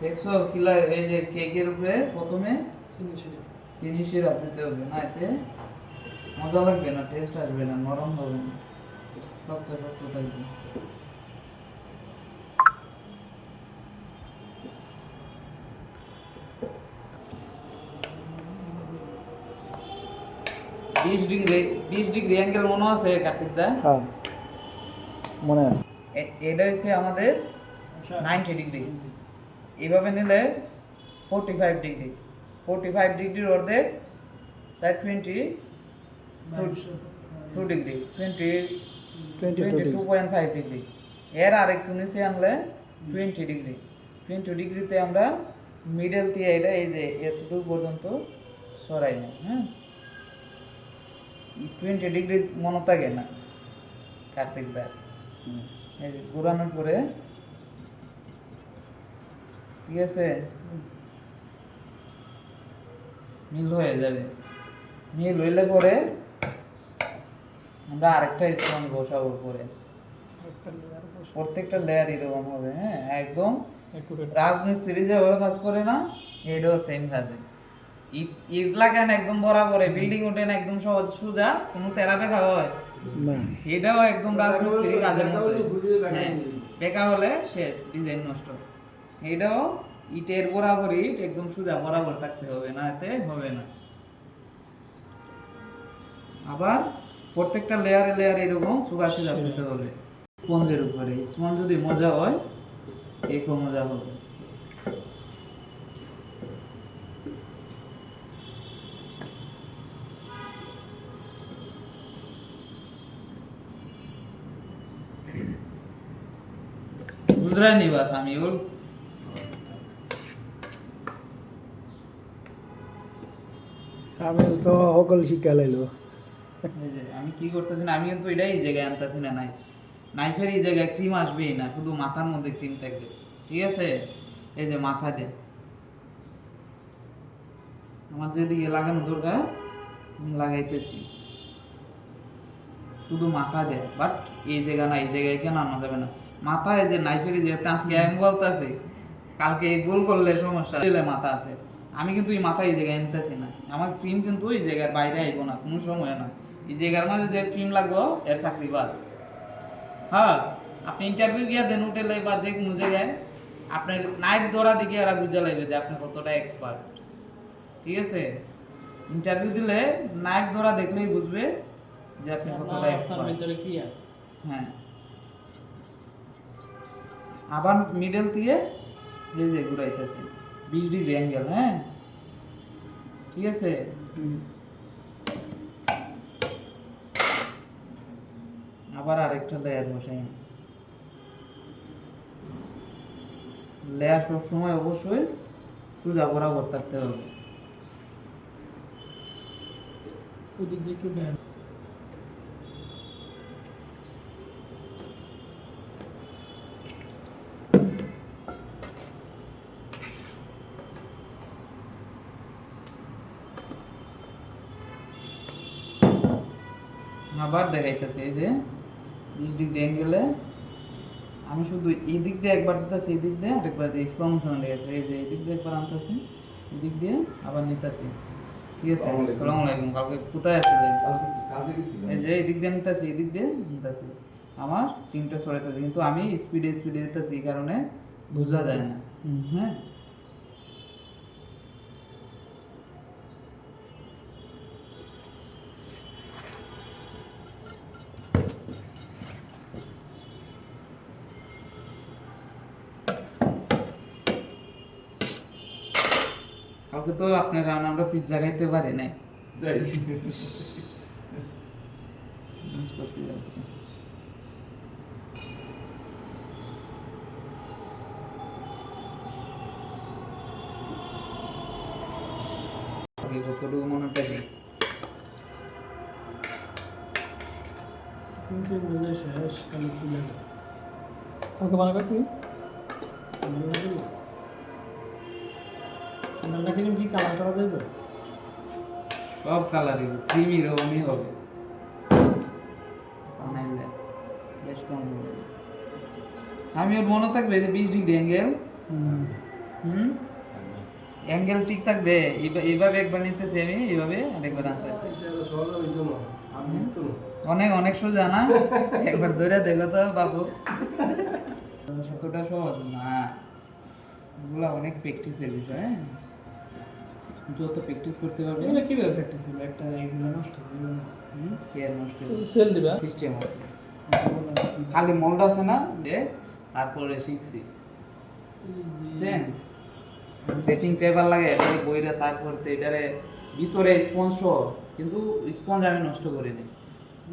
দেখছো কিলা এই যে কেকের উপরে প্রথমে চিনি সিরাপ দিতে হবে, না এতে মজা লাগবে না, টেস্ট আসবে না, নরম হবে না, শক্ত শক্ত থাকবে। বিশ ডিগ্রি 20 ডিগ্রি অ্যাঙ্গেল মনে আছে কার্তিক দা? হ্যাঁ মনে আছে। এটা হচ্ছে আমাদের 90 ডিগ্রি। এইভাবে নিলে 45 ডিগ্রি, 45 ডিগ্রির অর্ধেক প্রায় 22 ডিগ্রি, 22.5 ডিগ্রি। এর আরেকটু নিচে আনলে 20 ডিগ্রি। 20 ডিগ্রিতে আমরা মিডল দিয়ে এটা এই যে এতটুকু পর্যন্ত সরাই না। হ্যাঁ, 20 ডিগ্রি মনে থাকে না কার্তিক দা। এই যে ঘোরানোর পরে, ঠিক আছে, মিল হয়ে যাবে। মিল হইলে পরে আমরা আরেকটা স্পঞ্জ বসাবো উপরে, প্রত্যেকটা লেয়ার এরকম হবে। হ্যাঁ, একদম রাজমিস্ত্রি যেভাবে কাজ করে না, এটাও সেম কাজে। ইট ইট লাগান একদম বরাবর, বিল্ডিং ওঠেন একদম সহজ সোজা, কোনো তেরা বেকা হয় না, এটাও একদম রাজমিস্ত্রি কাজের মতো। হ্যাঁ, বেকা হলে শেষ, ডিজাইন নষ্ট। এটাও ইটের বরাবর, ইট একদম সোজা বরাবর থাকতে হবে, না এতে হবে না। আবার প্রত্যেকটা লেয়ারে লেয়ারে এরকম সোজা সোজা দিতে হবে স্পঞ্জের উপরে। স্পঞ্জ যদি মজা হয়, কেকও মজা হবে। বুঝলাই নি বাস আমি ওর সামিল তো সকল শিক্ষা লাইলো। এই যে আমি কি করতেছি না, আমি কিন্তু এটাই এই জায়গায় আনতেছি না। নাইফের এই জায়গায় ক্রিম আসবেই না, শুধু মাথার মধ্যে ক্রিম থাকবে। ঠিক আছে, এই যে মাথা দে, আমার যেদিকে লাগানো দরকার লাগাইতেছি, শুধু মাথা দে। বাট এই জায়গা না, এই জায়গায় কেন আনা যাবে না? মাথায় যে নাইফের যে আজকে আমি বলতেছি, কালকে এই গোল করলে সমস্যা দিলে মাথা আছে। আমি কিন্তু এই মাথা এই জায়গায় আনতেছি না, আমার ক্রিম কিন্তু এই জায়গার বাইরে আইব না, কোনো সময় না। এই জায়গার মাঝে যে ক্রিম লাগবো এর চাকরি বাদ। হ্যাঁ, আপনি ইন্টারভিউ গিয়া দেন হোটেলে বা যে কোনো জায়গায়, আপনার নাইফ ধরা দিকে এরা বুঝা লাগবে যে আপনি কতটা এক্সপার্ট। ঠিক আছে, ইন্টারভিউ দিলে নাইফ ধরা দেখলেই বুঝবে যে আপনি কতটা এক্সপার্ট। হ্যাঁ, আবার মিডল দিয়ে এই যে ঘুরাইতেছি 20 ডিগ্রি অ্যাঙ্গেল। হ্যাঁ, ঠিক আছে, আবার আরেকটা লেয়ার বসাই। লেয়ার সবসময় অবশ্যই সোজা বরাবর থাকতে হবে। আবার দেখাইতেছে এই যে 20 ডিগ্রি অ্যাঙ্গেলে আমি শুধু এই দিক দিয়ে একবার দিতেছি, এই দিক দিয়ে আরেকবার দিয়ে স্লো মোশন লেগেছে। এই যে এই দিক দিয়ে একবার আনতেছি, এই দিক দিয়ে আবার নিতেছি। ঠিক আছে, আসসালামু আলাইকুম। কালকে কোথায় আসলে? এই যে এই দিক দিয়ে নিতেছি, এই দিক দিয়ে নিতেছি, আমার ক্রিমটা সরাইতেছি, কিন্তু আমি স্পিডে স্পিডে দিতেছি, এই কারণে বোঝা যায় না। হ্যাঁ, কালকে তো আপনার কারণে আমরা পিজ্জা খাইতে পারি নাই। মিস করছি কালকে। কতটুকু মনে থাকে? সব কালারই ক্রিমি রকমই হবে, বানাইলে বেশ কম হবে। আমি ওর মনে থাকবে যে 20 ডিগ্রি অ্যাঙ্গেল অ্যাঙ্গেল ঠিক থাকবে। এইভাবে একবার নিতেছি আমি, এইভাবে আরেকবার আনতেছি। অনেক অনেক সোজা না? একবার ধরে দেখো তো বাবু, এতটা সহজ না, এগুলা অনেক প্র্যাকটিসের বিষয়। হ্যাঁ, যত প্র্যাকটিস করতে পারবে এগুলো কিভাবে প্র্যাকটিস হবে? একটা এগুলো নষ্ট হয়ে গেল না? কেয়ার নষ্ট সেল দিবা? সিস্টেম আছে। খালি মোল্ড আছে না, যে তারপরে শিখছি বুঝছেন। ড্রেসিং পেপার লাগে এটারে বইরে, তারপর তো এটারে ভিতরে স্পঞ্জ সহ, কিন্তু স্পঞ্জ আমি নষ্ট করে দিই।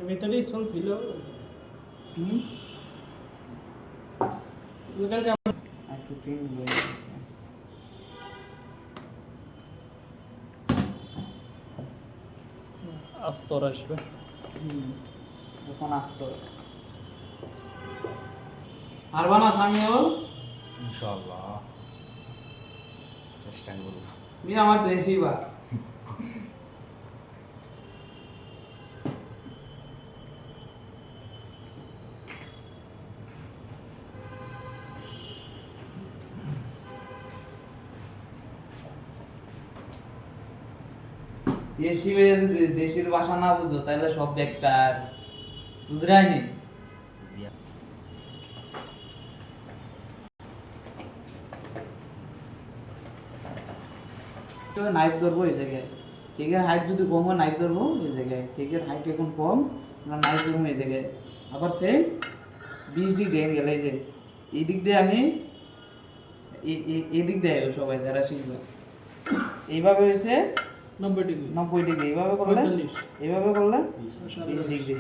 ভিতরে স্পঞ্জ ছিল। কালকে একটু ক্রিম বই আস্তর আসবে। যখন আসতো পারবা না সামিউল, ইনশাআল্লাহ চেষ্টা করব। তুমি আমার দেশি বা দেশি হয়ে যদি দেশির ভাষা না বুঝো তাহলে সব বেকার, বুঝরানি। নাইফ ধরবো এই জায়গায়, কেকের হাইট যদি কম হয় নাইফ ধরবো এই জায়গায়, কেকের হাইট এখন কম, আমরা নাইফ ধরবো এই জায়গায়। আবার সেম 20 ডিগ্রি অ্যাঙ্গেল, এই যে এই দিক দিয়ে আমি এই দিক দিয়ে সবাই যারা শিখবে এইভাবে হয়েছে 90 ডিগ্রি। 90 ডিগ্রি, এইভাবে করলে 45 এইভাবে করলে 20 20 ডিগ্রি,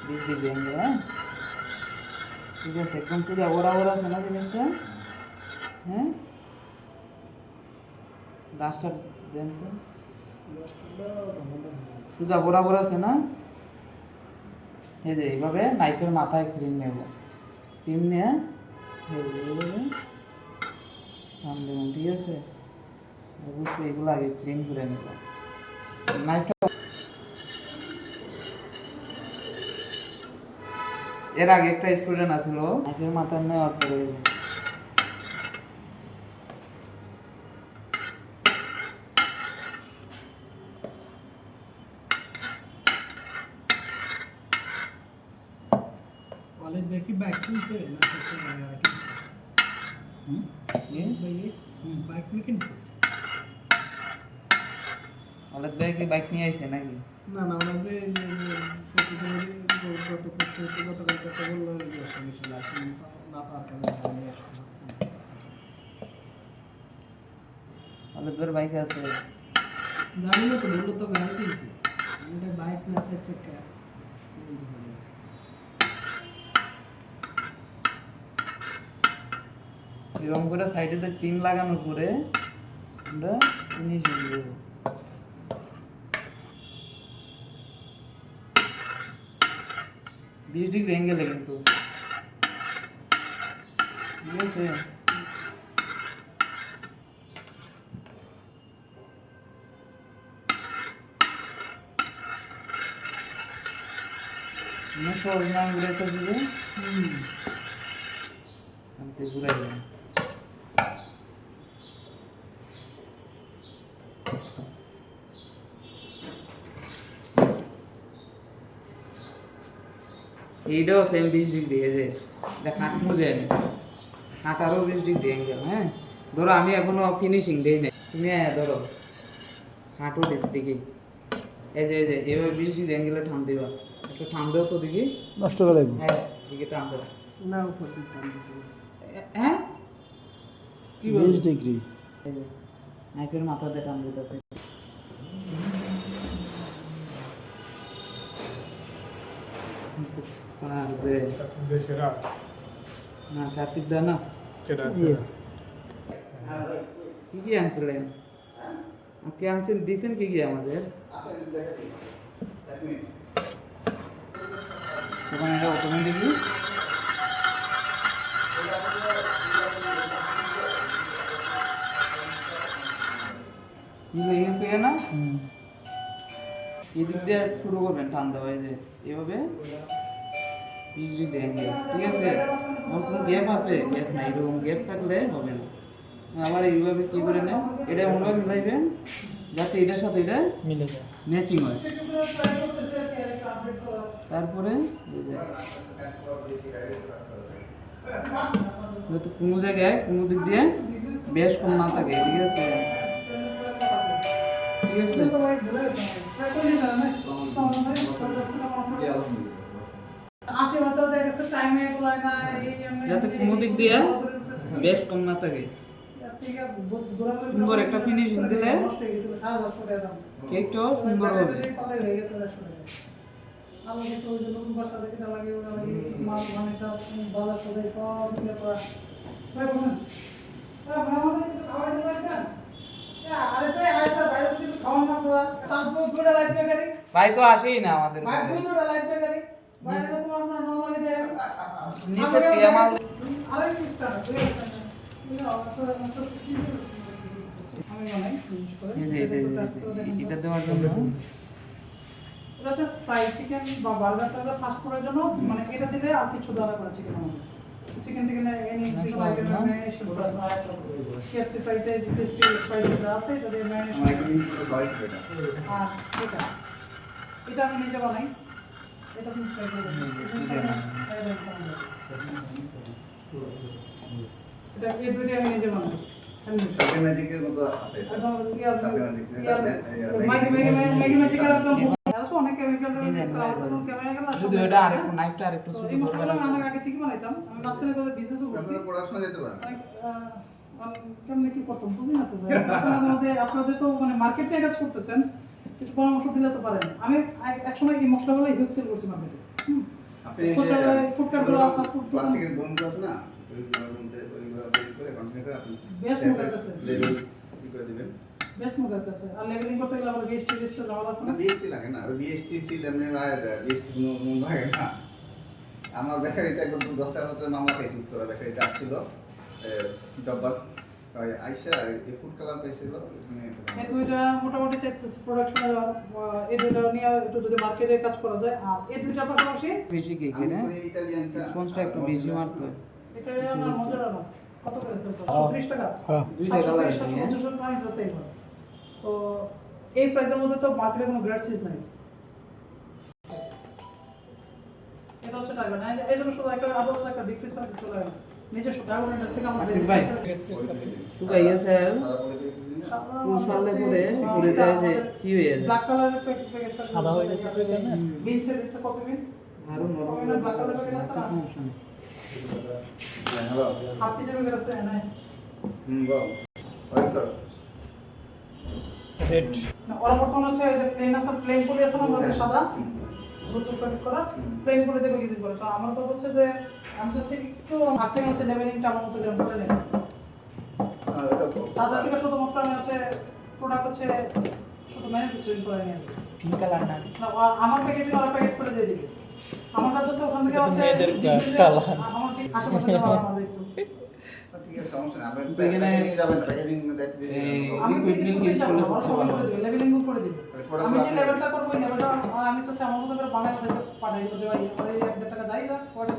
20 ডিগ্রি অ্যাঙ্গেল। হ্যাঁ ঠিক আছে, একদম সোজা বরাবর আছে না জিনিসটা। হ্যাঁ গাছটা দেন তো, সোজা বরাবর আছে না? এই যে এইভাবে নাইফের মাথায় ক্রিম নেব, ক্রিম নিয়ে এই যে এইভাবে টান দেবেন, ঠিক আছে? অবশ্যই এগুলো আগে ক্লিন করে নেব। নাইফটা এর আগে একটা স্টুডেন্ট আছিল, নাইফের মাথায় নেওয়ার পরে কলেজ দেখি বাইক কিনছে না সত্যি নাকি? বাইক নিয়ে কিনছে? অলেদ ভাই কি বাইক নিয়ে আইছে নাকি? না না, ওনাদের গতকাল কথা বললো যে সমস্যা আসেন না পাওয়ার কারণে নিয়ে আসতে। অলেদ ভাইয়ের বাইক আছে? জানি না তো, বললো তো গাড়ি কিনছে, এটা বাইক না থাকছে কা। এরকম করে সাইডে টিন লাগানোর পরে আমরা ফিনিশিং দেব। বিশ ডিগ্রি অ্যাঙ্গেলে কিন্তু, ঠিক আছে? সহজ নাম ঘুরাইতেছি যে ঘুরাই দেবেন। এইটাও সেম 20 ডিগ্রি, এই যে এটা খাট মুজে খাটারও 20 ডিগ্রি অ্যাঙ্গেল। হ্যাঁ ধরো আমি এখনো ফিনিশিং দেই নাই, তুমি ধরো খাটও দেখি, এই যে এভাবে 20 ডিগ্রি অ্যাঙ্গেলে টান দিবা, একটু টান দেও তো দেখি। নষ্ট করে লাগবে? হ্যাঁ দিকে টান দেও না, উপর দিকে টান দিতে। হ্যাঁ কি 20 ডিগ্রি? এই যে নাইফের মাথাতে টান দিতেছে। না কার্তিক দা না, কি কি আনছিলেন আজকে? আনছেন দিছেন কি কি আমাদের? তখন এটা অটোমেটিকলি মিলে গেছে না? এদিক দিয়ে শুরু করবেন টান দেওয়া, এই যে এভাবে 20 ডিগ্রি অ্যাঙ্গেল, ঠিক আছে? আমার কোনো গ্যাপ আছে? গ্যাপ নাই, এরকম গ্যাপ থাকলে হবে না। আবার এইভাবে কি করে নেন, এটা এমনভাবে মিলাইবেন যাতে এটার সাথে এটা মিলে যায়। ম্যাচিং হয়। তারপরে এই যে যাতে কোনো জায়গায় কোনো দিক দিয়ে বেশ কম না থাকে, ঠিক আছে? ঠিক আছে, যাতে কোনো দিক দিয়ে বেশ কম না থাকে। সুন্দর একটা ফিনিশিং দিলে কেকটাও সুন্দর হবে। ভাই তো আসেই না আমাদের নিচে থেকে মাল এটা দেওয়ার জন্য এটা হচ্ছে ফ্রাই চিকেন বা বার্গারটা ফাস্ট ফুডের জন্য, মানে এটা দিলে আর কিছু দেওয়া করে চিকেন আমাদের চিকেন টিকেন এনি কিছু আইটেম ম্যারিনেশন করা কেএফসি ফ্রাইতে যে ক্রিসপি স্পাইসিটা আছে এটা দিয়ে ম্যারিনেশন আমার এখানে ভয়েস এটা আর এটা আমি নিজে বানাই। এটা তুমি ট্রাই করবে, এটা এই দুইটা আমি নিজে বানাই। সাথে ম্যাজিকের মতো আছে এটা একদম সাথে ম্যাজিক ম্যাগি ম্যাজিকের একদম এরা তো অনেক কেমিক্যাল ইউজ করে, কোনো কেমিক্যাল না, শুধু এটা আরেকটু নাইফটা আরেকটু ছোট এই দরকার মশলাটা আছে। আমি আগে থেকে বানাইতাম, আমি মাঝখানে করে বিজনেসও করছি। আপনারা পড়াশোনা যেতে পারেন কেমনে কি করতাম বুঝি না তো ভাই। আপনাদের তো মানে মার্কেট নিয়ে কাজ করতেছেন, কিছু পরামর্শ দিলে তো পারেন। আমি একসময় এই মশলাগুলো ইউজ সেল করছি মার্কেটে। আপনি ফুড কার্টগুলো ফাস্ট ফুড প্লাস্টিকের বোমগুলো আছে না ওইগুলোর মধ্যে ওইগুলো বের করে কন্টেইনার করে আপনি বেশ মুখের কাছে লেবেল কি করে দিবেন বেশ মুখের কাছে। আর লেবেলিং করতে গেলে আবার বিএসটি রেজিস্টার ঝামেলা আছে না না। বিএসটি লাগে না বিএসটি সিল এমনি রায় দেয় বিএসটি কোনো লাগে না আমার বেকারিতে একবার 10 টাকা করে মামলা খাইছি উত্তরা বেকারিতে আসছিল জব্বার আইসা এই ফুড কালার পাইছিল এই দুইটা মোটামুটি প্রোডাকশনের এই দুইটা নিয়ে একটু যদি মার্কেটে কাজ করা যায়, আর এই দুইটা পাশাপাশি বেশি কেক এটা স্পঞ্জটা একটু বেশি মারতে হয়। এটা না মজা না কত করে সেল 30 টাকা। দুইটা কালার আছে। তো এই প্রাইসের মধ্যে তো মার্কেটে কোনো গ্রেড চিজ নাই। এটা হচ্ছে টাকা না, এই জন্য শুধু একটা আলাদা একটা ডিফারেন্স আছে কিছু লাগে না। নিজস্ব টাকা থেকে আমরা বেশি ভাই সুগাই আছে কোন সালে পরে পরে যায় যে কি হয়ে যায় ব্ল্যাক কালারের প্যাকেটটা সাদা হয়ে যাচ্ছে এখানে। বিনসের কপি বিন আরো নরম ব্ল্যাক কালারের প্যাকেট আছে না? সমস্যা নেই। হ্যালো আপনি যে প্যাকেট আছে না বল ওই তো রেড না ওরা বর্তমানে হচ্ছে এই যে প্লেন আছে, প্লেন পলি আছে না আমাদের সাদা রুট প্যাকেট করা প্লেন পলি দেখে কিছু করে। তো আমার কথা হচ্ছে যে আমি চাচ্ছি একটু আর্সিং হচ্ছে লেভেলিংটা আমার মতো যেমন করে নেই তাদের থেকে শুধুমাত্র আমি হচ্ছে প্রোডাক্ট হচ্ছে শুধু ম্যানুফ্যাকচারিং করে নিয়ে আসবো পিঙ্ক কালার না না আমার প্যাকেজিং ওরা প্যাকেট করে দিয়ে দিবে। আমার কাছে তো ওখান থেকে হচ্ছে মেয়েদের কালার। আমার আশেপাশে যাওয়া আমাদের একটু ঠিক আছে সমস্যা নেই আপনি এখানে প্যাকেজিং যাবেন প্যাকেজিং দেখতে আমি লিকুইড মিল্ক ইউজ করলে সবচেয়ে ভালো হয়। লেভেলিং করে দিবে। আমি যে লেভেলটা করব এই লেভেলটা আমি চাচ্ছি আমার মতো করে বানাই ওদেরকে পাঠিয়ে দেবো যে ভাই আমাদের 1.5 টাকা যাই না পরে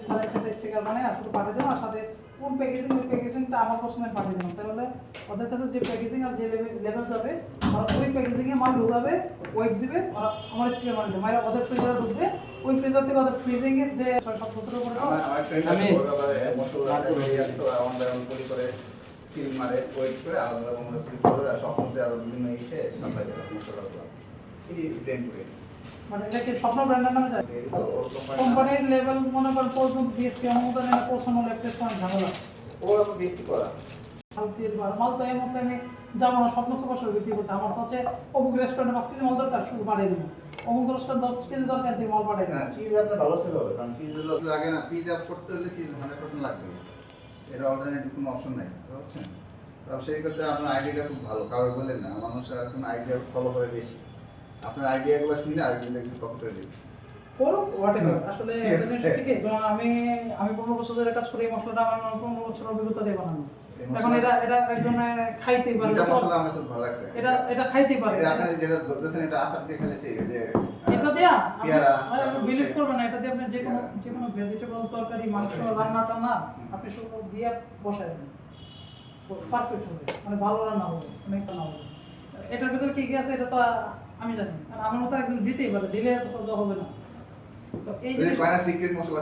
তারা একটা স্টিকার বানায় আর শুধু পাঠিয়ে দেবো আর সাথে কোন প্যাকেজিং ওই প্যাকেজিংটা আমার পছন্দের পাঠিয়ে দেবো। তাহলে ওদের কাছে যে প্যাকেজিং আর যে লেভেল যাবে ওরা ওই প্যাকেজিং এ মাল ঢুকাবে ওয়েট দিবে আর আমার স্টিকার মাল দেবে মানে ওদের ফ্রিজারে ঢুকবে ওই ফ্রিজার থেকে ওদের ফ্রিজিং এর যে 6-7 বছরের উপরে আমার ফ্রেন্ড আমি মশলা তৈরি করে সিল মারে ওয়েট করে আলাদা মশলা তৈরি করে আর সব মধ্যে আরো বিভিন্ন ইসে সাপ্লাই করে মশলাগুলো এই ব্র্যান্ড করে মানে এটা কি স্বপ্ন ব্র্যান্ডের নামে যায় কোম্পানির লেভেল মনে করেন পর্যন্ত বিএসপি অনুমোদন এনে পৌঁছানো লেফটেস্ট পয়েন্ট ঝামেলা ওরা তো বেশি করা মাল দিয়ে দিবার মাল তো এই মুহূর্তে আমি যাবো না স্বপ্ন সুপার বিক্রি করতে আমার তো হচ্ছে অমুক রেস্টুরেন্টে 5 কেজি মাল দরকার শুধু বাড়িয়ে দেবো অমুক রেস্টুরেন্ট 10 কেজি দরকার দিয়ে মাল বাড়িয়ে দেবো। চিজ আপনার ভালো ছিল কারণ চিজ হলো লাগে না পিজ আপ করতে হলে চিজ 100% লাগবে এটা অল্টারনেটিভ কোনো অপশন নাই বুঝছেন তো সেই ক্ষেত্রে আপনার আইডিয়াটা খুব ভালো কারো বলেন না মানুষ এখন আইডিয়া ফলো করে বেশি আপনার আইডিয়া একবার শুনে আরেকদিন দেখছি কপি করে দিচ্ছি করো হোয়াটএভার আসলে Yes, এটা জিনিস ঠিক আছে আমি 15 বছর ধরে কাজ করি এই মশলাটা আমার 15 বছর অভিজ্ঞতা দিয়ে বানানো এখন এটা একজন খাইতেই পারে এটা মশলা আমার খুব ভালো লাগছে এটা খাইতেই পারে এটা আপনি যেটা ধরতেছেন এটা আচার দিয়ে খেলে সেই যে এটা দেয়া পেয়ারা আপনি বিলিভ করবেন না এটা দিয়ে আপনি যে কোনো ভেজিটেবল তরকারি মাংস রান্না টান্না আপনি শুধু দিয়ে বসায় দেন পারফেক্ট হবে, মানে ভালো রান্না হবে, অনেক রান্না হবে। এটার ভিতরে কি কি আছে এটা তো আমি জানি, আর আমার মতো একজন দিতেই পারে, দিলে তো হবে না। তো এই যদি জিনিস কয়না সিক্রেট মশলা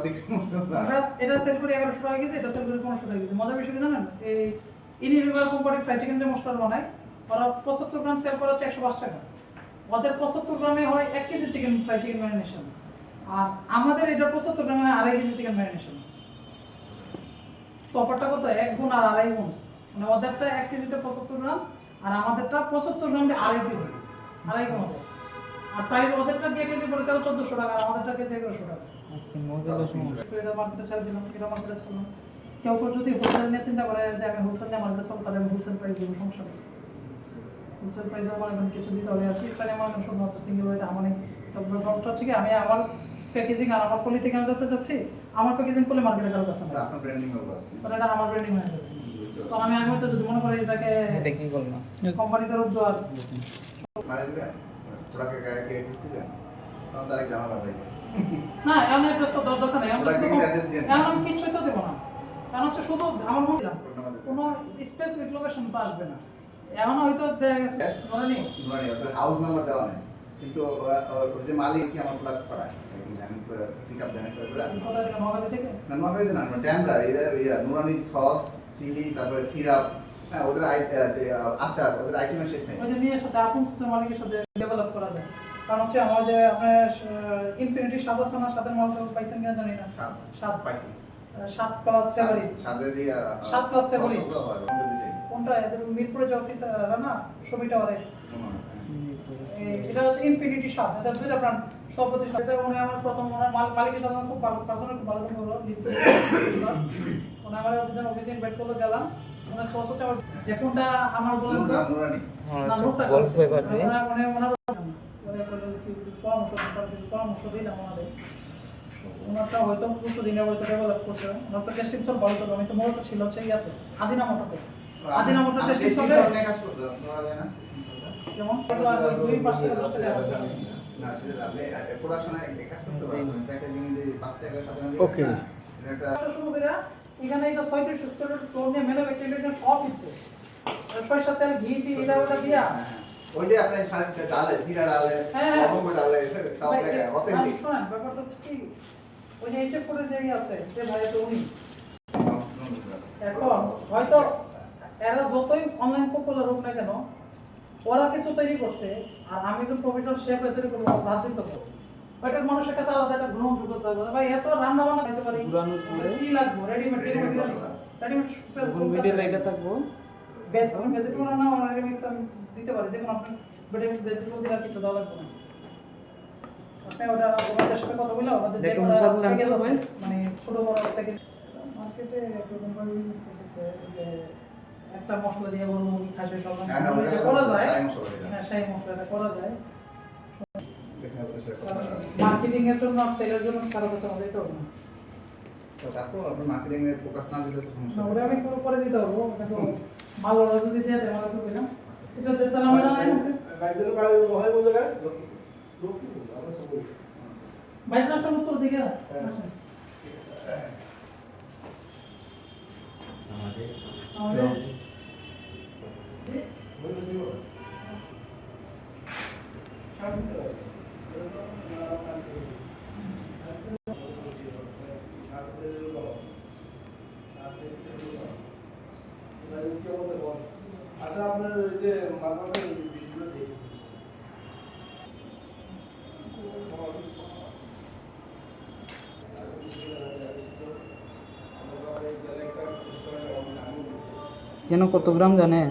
এটা সেল করি 1100 টাকা কেজি, এটা সেল করি 1500 টাকা কেজি। মজার বিষয় কি জানেন, এই ইউনিলিভার কোম্পানি ফ্রাই চিকেন যে মশলা বানায়, ওরা 75 গ্রাম সেল করে হচ্ছে 105 টাকা। ওদের 75 গ্রামে হয় 1 KG chicken fry chicken marination, আর আমাদের এটা 75 গ্রামে হয় 2.5 কেজি চিকেন ম্যারিনেশন। তফাৎটা কত? 1 গুণ আর 2.5 গুণ। মানে ওদেরটা 1 কেজিতে 75 গ্রাম, আর আমাদেরটা 75 গ্রামে 2.5 কেজি, 2.5 গুণ হবে। আর প্রাইস ওদেরটা দিয়ে কেজি পড়ে গেল 1400 টাকা, আর আমাদেরটা কেজি 1100 টাকা। আজকে মজাদার সমস্যা। তো এটা মার্কেটে ছেড়ে দিলাম, এটা মার্কেটে ছাড়লাম। কেউ কেউ যদি হোলসেল নিয়ে চিন্তা করে যে আমি হোলসেল নিয়ে মার্কেটে ছাড়বো, তাহলে আমি হোলসেল প্রাইস দেবো, সমস্যা নেই। হোলসেল প্রাইসে মনে করেন কিছু দিতে হবে, আর চিপটা মনে করেন শুধুমাত্র সিঙ্গেল ওয়েট আমার নেই। তো ব্যাপারটা হচ্ছে কি, আমি আমার প্যাকেজিং আর আমার পলি থেকে আমি যাতে যাচ্ছি, আমার প্যাকেজিং করলে মার্কেটে কারো কাছে না, আপনার ব্র্যান্ডিং হবে তাহলে এটা আমার ব্র্যান্ডিং হয়ে যাবে। তো আমি আগে তো যদি মনে করি এটাকে এটা কি করলাম? কোম্পানিতে রূপ দেওয়ার, মানে দিবেন ওটাকে গায়ে কে দিবেন তাহলে তার জামা পাবে না এমন একটা তো দরকার নেই, ওটা কি অ্যাড্রেস দিয়ে এমন আমি কিচ্ছুই তো দেবো না। কারণ হচ্ছে শুধু আমার মনে কোনো স্পেসিফিক লোকেশন তো আসবে না। এখন হয়তো দেখা গেছে ধরে নিই মানে হাউস নাম্বার দেওয়া নেই, কিন্তু ওর যে মালিক কি আমার ফ্ল্যাট পাড়ায় আমি পিকআপ দেন করে কোথা থেকে মহাখালী থেকে না নবাইতে না ট্যামরা এরা নুরানি সস চিলি তারপরে সিরাপ হ্যাঁ ওদের আচার ওদের আইটেমের শেষ নেই ওই যে নিয়ে সাথে আপন সিস্টেম মালিকের সাথে ডেভেলপ করা যায়। কারণ হচ্ছে আমার যে আপনার ইনফিনিটি সাদা সানা সাদের মালটা পাইছেন কিনা জানি না, সাত পাইছি 7 প্লাস সেভারি, সাথে দিয়ে 7 প্লাস সেভারি হয় ওটা দিতেই কোনটা এদের মিরপুরে যে অফিস না ছবি টাওয়ারে, এটা হচ্ছে ইনফিনিটি 7, এটা দুইটা ব্র্যান্ড সবতি। এটা উনি আমার প্রথম ওনার মালিকের সাথে খুব ভালো পার্সোনাল, খুব ভালো হলো উনি আমার অফিসে ইনভাইট করলো, গেলাম ওনার সস হচ্ছে আমার যে কোনটা আমার বলেন নুরানি না লোকটা গল্প পেপার দিয়ে মানে ওনার পরামর্শ দিলাম ওনাদের। ওনারটা হয়তো দুটো দিনের হয়তো ডেভেলপ করছে, ওনার তো টেস্টিং ভালো ছিল। আমি তো মূলত ছিল হচ্ছে ইয়াতে আজিনামোটোতে, আজিনামোটো টেস্টিং সবে কাজ করতে আপনারা না যেমন 2-5 টাকা 10 টাকা না সেটা আপনি প্রোডাকশনে কাজ করতে পারবেন প্যাকেজিং যে 5 টাকার সাথে ওকে এটা শুরু করে এখানে এই যে 36 স্টোরের ফ্লোর নিয়ে ম্যানুফ্যাকচারিং সব দিতে সরষের তেল ঘি টি এটা ওটা দিয়া ওই যে আপনি সাথে ডালে জিরা ডালে লবঙ্গ ডালে সব জায়গায় অথেন্টিক শুনেন ব্যাপারটা হচ্ছে কি, ওই যে এইচএফ কোডের যে আছে যে ভাই আছে উনি এখন হয়তো এরা যতই অনলাইন পপুলার হোক না কেন, ওরা কিছু তৈরি করছে, আর আমি তো প্রফেশনাল শেফ তৈরি করবো, ভাত দিতে পারবো, ওইটার মানুষের কাছে আলাদা একটা গ্রহণযোগ্যতা থাকবে। ভাই এত রান্না বান্না খাইতে পারি, ঘুরানোর পরে কি লাগবে রেডিমেড রেডিমেড কোন ভিডিওতে এটা থাকবো ভেজিটেবল রান্না রেডি মিক্স আমি দিতে পারি, যে কোনো আপনি ভেজিটেবল দিলে আর কিছু দেওয়া লাগবে না। আপনি ওটা ওদের সাথে কথা বলে ওদের যে এটা অনুসার প্যাকেজ লাগবে আছে, মানে ছোট বড় প্যাকেজ মার্কেটে একটা কোম্পানি বিজনেস করতেছে যে একটা মশলা দিয়ে বলবো খাসি সব করা যায়, হ্যাঁ সেই মশলাটা করা যায়। মার্কেটিং এর জন্য সেলের জন্য কারো কাছে আমাদের দিতে হবে না, তারপর আপনি মার্কেটিং এ ফোকাস না দিলে তো সমস্যা ওটা আমি পুরো করে দিতে পারবো, কিন্তু ভালো যদি দিয়ে দেয় ভালো করবে না, এটা দিতে না আমরা জানাই বাইরে উত্তর দিকে আমাদের আচ্ছা আপনার ওই যে মাঝে কেন কত গ্রাম জানেন?